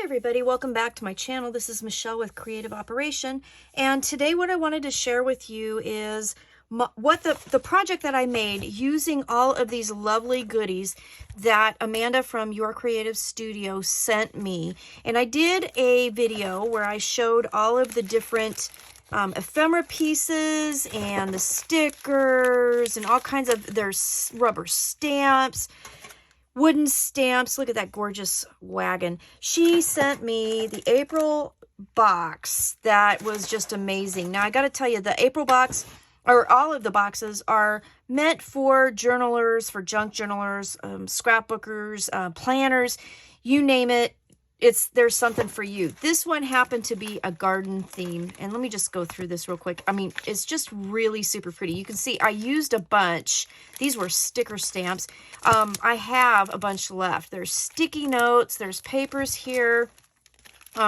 everybody, welcome back to my channel. This is Michelle with Creative Operation, and today what I wanted to share with you is what the project that I made using all of these lovely goodies that Amanda from Your Creative Studio sent me. And I did a video where I showed all of the different ephemera pieces and the stickers and all kinds of, there's rubber stamps, wooden stamps. Look at that gorgeous wagon. She sent me the April box that was just amazing. Now I got to tell you, the April box, or all of the boxes, are meant for journalers, for junk journalers, scrapbookers, planners, you name it. There's something for you. This one happened to be a garden theme, and let me just go through this real quick. I mean, it's just really super pretty. You can see I used a bunch. These were sticker stamps. I have a bunch left. There's sticky notes, there's papers here.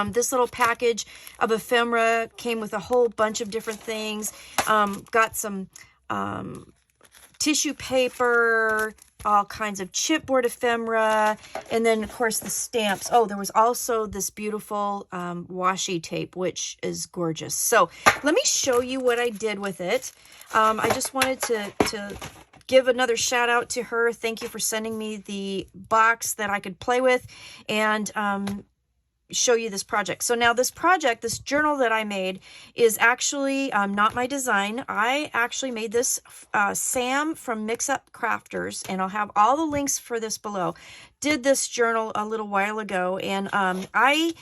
This little package of ephemera came with a whole bunch of different things. Got some tissue paper, all kinds of chipboard ephemera, and then of course the stamps. Oh, there was also this beautiful washi tape, which is gorgeous. So let me show you what I did with it. I just wanted to give another shout out to her. Thank you for sending me the box that I could play with and show you this project. So now this project, this journal that I made, is actually not my design. I actually made this, Sam from Mix Up Crafters, and I'll have all the links for this below, did this journal a little while ago, and I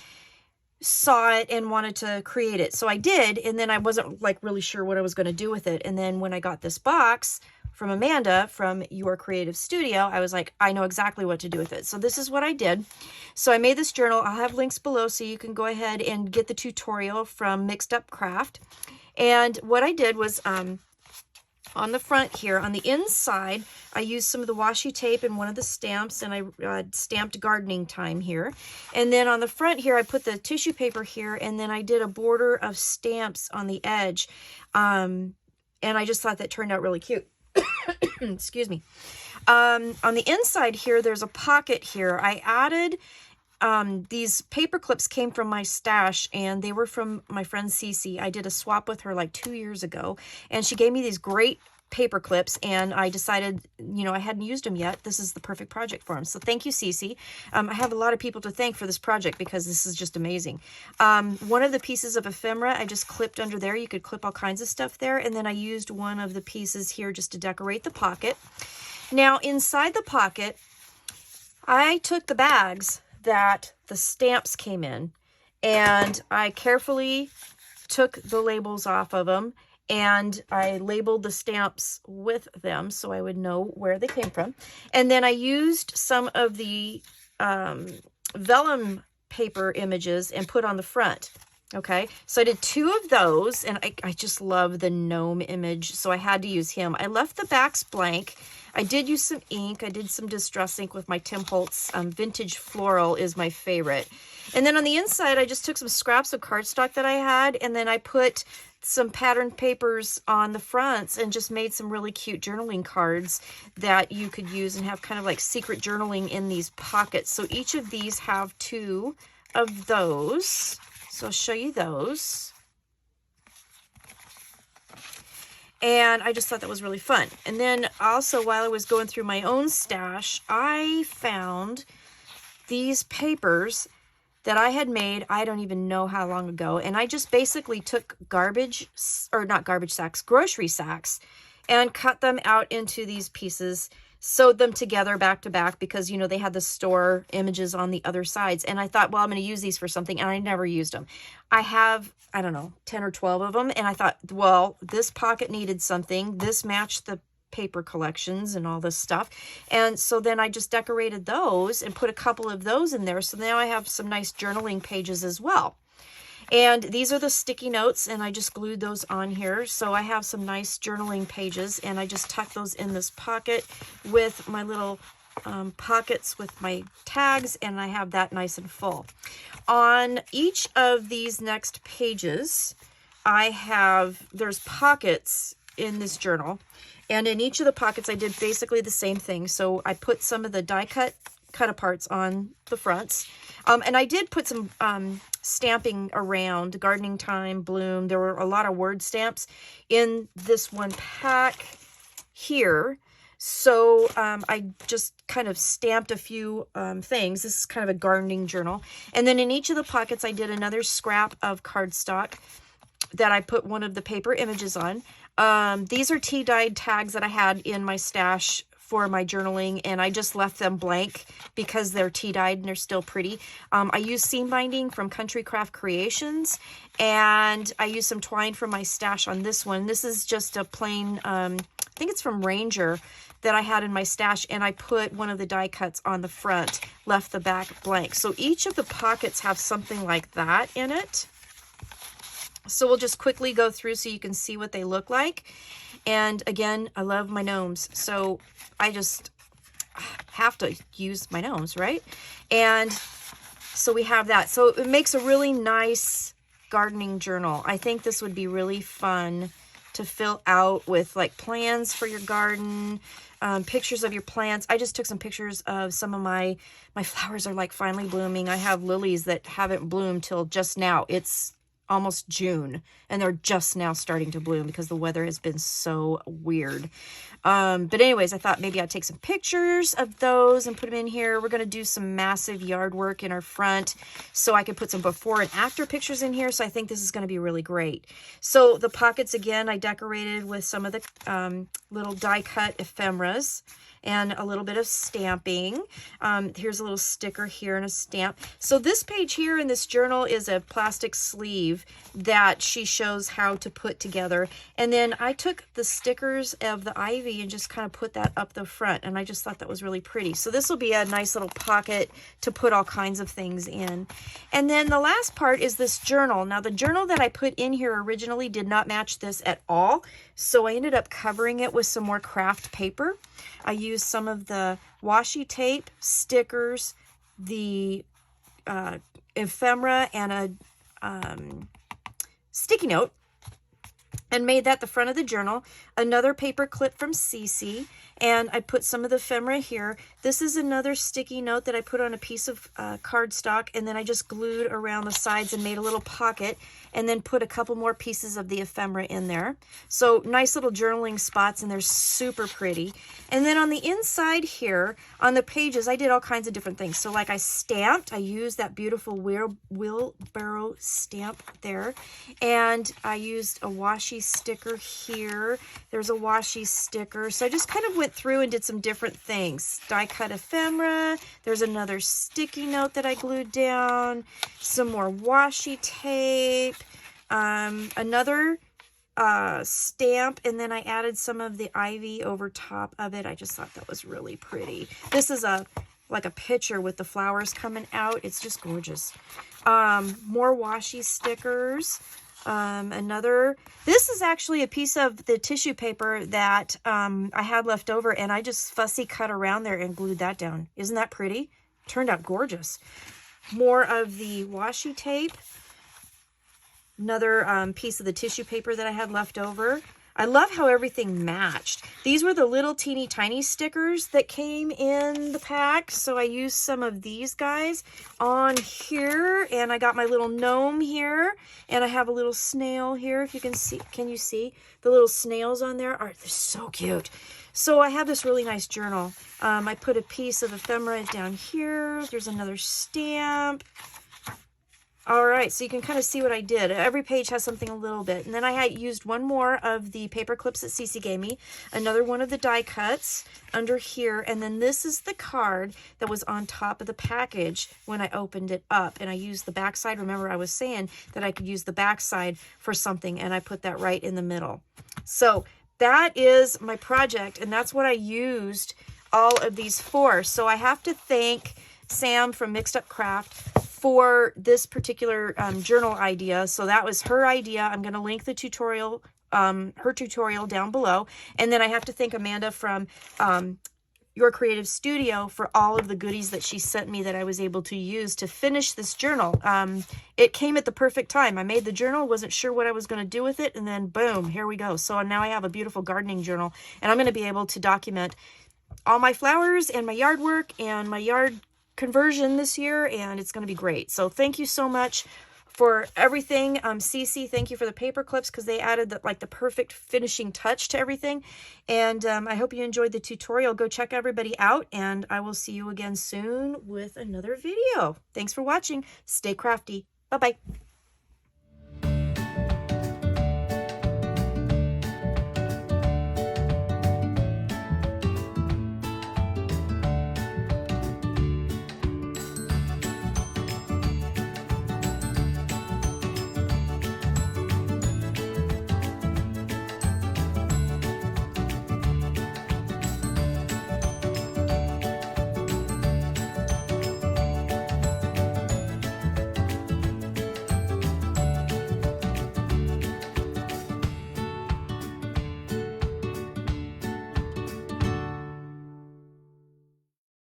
saw it and wanted to create it. So I did, and then I wasn't like really sure what I was going to do with it. And then when I got this box from Amanda from Your Creative Studio, I was like, I know exactly what to do with it. So this is what I did. So I made this journal. I'll have links below so you can go ahead and get the tutorial from Mixed Up Craft. And what I did was on the front here, on the inside, I used some of the washi tape and one of the stamps, and I stamped gardening time here. And then on the front here, I put the tissue paper here, and then I did a border of stamps on the edge. And I just thought that turned out really cute. Excuse me. On the inside here, there's a pocket here. I added these paper clips came from my stash, and they were from my friend Cece. I did a swap with her like 2 years ago, and she gave me these great paper clips, and I decided, you know, I hadn't used them yet. This is the perfect project for them. So thank you, Cece. I have a lot of people to thank for this project because this is just amazing. One of the pieces of ephemera I just clipped under there. You could clip all kinds of stuff there. And then I used one of the pieces here just to decorate the pocket. Now inside the pocket, I took the bags that the stamps came in, and I carefully took the labels off of them, and I labeled the stamps with them so I would know where they came from. And then I used some of the vellum paper images and put on the front. Okay, so I did 2 of those, and I just love the gnome image, so I had to use him. I left the backs blank. I did use some ink. I did some distress ink with my Tim Holtz Vintage Floral is my favorite. And then on the inside, I just took some scraps of cardstock that I had, and then I put some patterned papers on the fronts and just made some really cute journaling cards that you could use and have kind of like secret journaling in these pockets. So each of these have 2 of those. So I'll show you those. And I just thought that was really fun. And then also, while I was going through my own stash, I found these papers that I had made, I don't even know how long ago. And I just basically took garbage, or not garbage sacks, grocery sacks, and cut them out into these pieces, sewed them together back to back because, you know, they had the store images on the other sides. And I thought, well, I'm going to use these for something, and I never used them. I have, I don't know, 10 or 12 of them. And I thought, well, this pocket needed something. This matched the paper collections and all this stuff. And so then I just decorated those and put a couple of those in there. So now I have some nice journaling pages as well. And these are the sticky notes, and I just glued those on here. So I have some nice journaling pages, and I just tuck those in this pocket with my little pockets with my tags, and I have that nice and full. On each of these next pages, there's pockets in this journal, and in each of the pockets I did basically the same thing. So I put some of the die cut cut aparts on the fronts. And I did put some stamping around, gardening time, bloom. There were a lot of word stamps in this one pack here. So I just kind of stamped a few things. This is kind of a gardening journal. And then in each of the pockets, I did another scrap of cardstock that I put one of the paper images on. These are tea-dyed tags that I had in my stash for my journaling, and I just left them blank because they're tea-dyed and they're still pretty. I used seam binding from Country Craft Creations, and I used some twine from my stash on this one. This is just a plain, I think it's from Ranger, that I had in my stash, and I put one of the die cuts on the front, left the back blank. So each of the pockets have something like that in it. So we'll just quickly go through so you can see what they look like. And again, I love my gnomes, so I just have to use my gnomes, right? And so we have that. So it makes a really nice gardening journal. I think this would be really fun to fill out with like plans for your garden, pictures of your plants. I just took some pictures of some of my flowers are like finally blooming. I have lilies that haven't bloomed till just now. It's almost June, and they're just now starting to bloom because the weather has been so weird. But anyways, I thought maybe I'd take some pictures of those and put them in here. We're going to do some massive yard work in our front, so I could put some before and after pictures in here. So I think this is going to be really great. So the pockets, again, I decorated with some of the little die cut ephemeras and a little bit of stamping. Here's a little sticker here and a stamp. So this page here in this journal is a plastic sleeve that she shows how to put together. And then I took the stickers of the ivy and just kind of put that up the front. And I just thought that was really pretty. So this will be a nice little pocket to put all kinds of things in. And then the last part is this journal. Now the journal that I put in here originally did not match this at all. So I ended up covering it with some more craft paper. I used some of the washi tape, stickers, the ephemera, and a sticky note, and made that the front of the journal. Another paper clip from Cece, and I put some of the ephemera here. This is another sticky note that I put on a piece of cardstock, and then I just glued around the sides and made a little pocket, and then put a couple more pieces of the ephemera in there. So nice little journaling spots, and they're super pretty. And then on the inside here, on the pages, I did all kinds of different things. So like I stamped, I used that beautiful wheelbarrow stamp there, and I used a washi sticker here. There's a washi sticker. So I just kind of went through and did some different things. Die cut ephemera. There's another sticky note that I glued down. Some more washi tape. Another stamp, and then I added some of the ivy over top of it. I just thought that was really pretty. This is like a picture with the flowers coming out. It's just gorgeous. More washi stickers. This is actually a piece of the tissue paper that I had left over, and I just fussy cut around there and glued that down. Isn't that pretty? Turned out gorgeous. More of the washi tape. Another piece of the tissue paper that I had left over. I love how everything matched. These were the little teeny tiny stickers that came in the pack. So I used some of these guys on here, and I got my little gnome here, and I have a little snail here. If you can see, can you see the little snails on there? They're so cute. So I have this really nice journal. I put a piece of ephemera down here. There's another stamp. All right, so you can kind of see what I did. Every page has something a little bit. And then I had used one more of the paper clips that Cece gave me, another one of the die cuts under here, and then this is the card that was on top of the package when I opened it up. And I used the back side. Remember, I was saying that I could use the back side for something, and I put that right in the middle. So that is my project, and that's what I used all of these for. So I have to thank Sam from Mixed Up Craft for this particular journal idea. So that was her idea. I'm going to link the tutorial, her tutorial down below. And then I have to thank Amanda from Your Creative Studio for all of the goodies that she sent me that I was able to use to finish this journal. It came at the perfect time. I made the journal, wasn't sure what I was going to do with it, and then boom, here we go. So now I have a beautiful gardening journal, and I'm going to be able to document all my flowers and my yard work and my yard conversion this year, and it's going to be great. So thank you so much for everything. Cece, thank you for the paper clips, because they added the perfect finishing touch to everything. And I hope you enjoyed the tutorial. Go check everybody out, and I will see you again soon with another video. Thanks for watching. Stay crafty. Bye-bye.